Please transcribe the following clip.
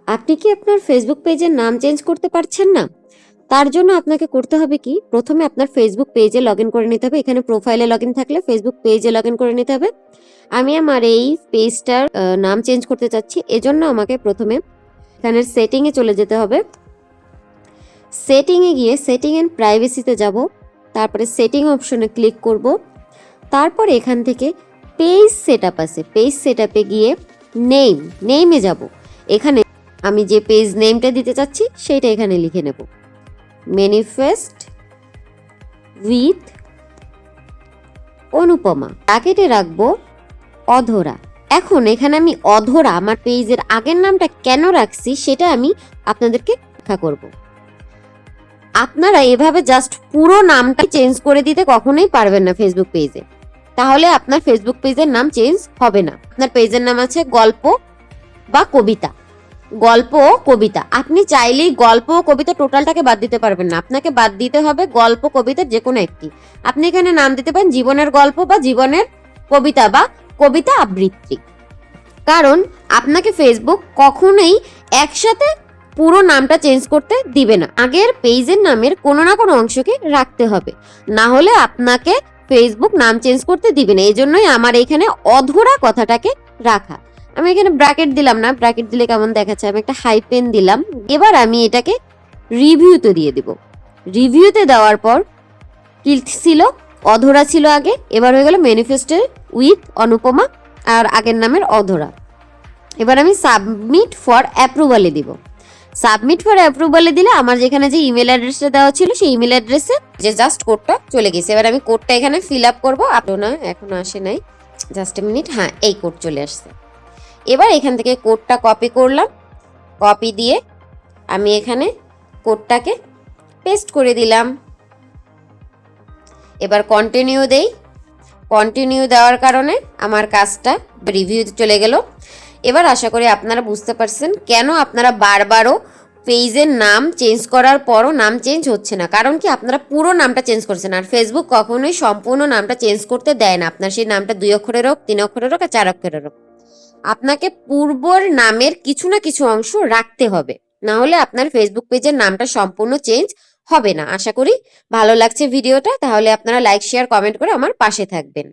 আপনি কি আপনার ফেসবুক পেজের নাম চেঞ্জ করতে পারছেন না? তার জন্য আপনাকে করতে হবে কি, প্রথমে আপনার ফেসবুক পেজে লগ ইন করে নিতে হবে। এখানে প্রোফাইলে লগ ইন থাকলে ফেসবুক পেজে লগ ইন করে নিতে হবে। আমি আমার এই পেজটার নাম চেঞ্জ করতে চাচ্ছি, এজন্য আমাকে প্রথমে এখানে সেটিংয়ে চলে যেতে হবে। সেটিংয়ে গিয়ে সেটিং অ্যান্ড প্রাইভেসিতে যাব, তারপরে সেটিং অপশনে ক্লিক করব। তারপর এখান থেকে পেজ সেটআপ আছে, পেজ সেটআপে গিয়ে নেমে যাব। এখানে আমি যে পেজ নেমটা দিতে চাচ্ছি সেইটা এখানে লিখে নেব, ম্যানিফেস্ট উইথ অনুপমা। ব্র্যাকেটে রাখবো অধরা। এখন এখানে আমি অধরা আমার পেজের আগের নামটা কেন রাখছি সেটা আমি আপনাদেরকে ব্যাখ্যা করব। আপনারা এভাবে জাস্ট পুরো নামটা চেঞ্জ করে দিতে কখনোই পারবেন না ফেসবুক পেজে, তাহলে আপনার ফেসবুক পেজের নাম চেঞ্জ হবে না। আপনার পেজের নাম আছে গল্প বা কবিতা, গল্প ও কবিতা। আপনি চাইলেই গল্প ও কবিতা টোটালটাকে বাদ দিতে পারবেন না, আপনাকে বাদ দিতে হবে গল্প কবিতার যে কোনো একটি। আপনি এখানে নাম দিতে পারেন জীবনের গল্প বা জীবনের কবিতা বা কবিতা আবৃত্তি। কারণ আপনাকে ফেসবুক কখনোই একসাথে পুরো নামটা চেঞ্জ করতে দিবে না, আগের পেজের নামের কোনো না কোনো অংশকে রাখতে হবে, না হলে আপনাকে ফেসবুক নাম চেঞ্জ করতে দিবে না। এই জন্যই আমার এখানে অধরা কথাটাকে রাখা। আমি এখানে ব্র্যাকেট দিলাম না, ব্র্যাকেট দিলে কেমন দেখাচ্ছে, আমি একটা হাইপেন দিলাম। এবার আমি এটাকে রিভিউতে দিয়ে দিব। রিভিউতে দেওয়ার পর কি ছিল, অধরা ছিল আগে, এবার হয়ে গেল ম্যানিফেস্টো উইথ অনুপমা আর আগের নামের অধরা। এবার আমি সাবমিট ফর অ্যাপ্রুভালে দিব। সাবমিট ফর অ্যাপ্রুভালে দিলে আমার যেখানে যে ইমেল অ্যাড্রেসটা দেওয়া ছিল সেই ইমেল অ্যাড্রেসে যে জাস্ট কোডটা চলে গেছে। এবার আমি কোডটা এখানে ফিল আপ করবো। আপনি না এখনো আসে নাই, জাস্ট এ মিনিট, হ্যাঁ এই কোড চলে আসছে। এবার এখান থেকে কোডটা কপি করলাম, কপি দিয়ে আমি এখানে কোডটাকে পেস্ট করে দিলাম। এবার কন্টিনিউ দেই। কন্টিনিউ দেওয়ার কারণে আমার কাজটা রিভিউতে চলে গেল। এবার আশা করি আপনারা বুঝতে পারছেন কেন আপনারা বারবারও পেজের নাম চেঞ্জ করার পরও নাম চেঞ্জ হচ্ছে না, কারণ কি আপনারা পুরো নামটা চেঞ্জ করছেন। আর ফেসবুক কখনোই সম্পূর্ণ নামটা চেঞ্জ করতে দেয় না, আপনার সেই নামটা 2 অক্ষরের হোক, 3 অক্ষরের হোক আর 4 অক্ষরের হোক, আপনাকে পূর্বর নামের কিছু না কিছু অংশ রাখতে হবে, না হলে আপনার ফেসবুক পেজের নামটা সম্পূর্ণ চেঞ্জ হবে না। আশা করি ভালো লাগছে ভিডিওটা, তাহলে আপনারা লাইক শেয়ার কমেন্ট করে আমার পাশে থাকবেন।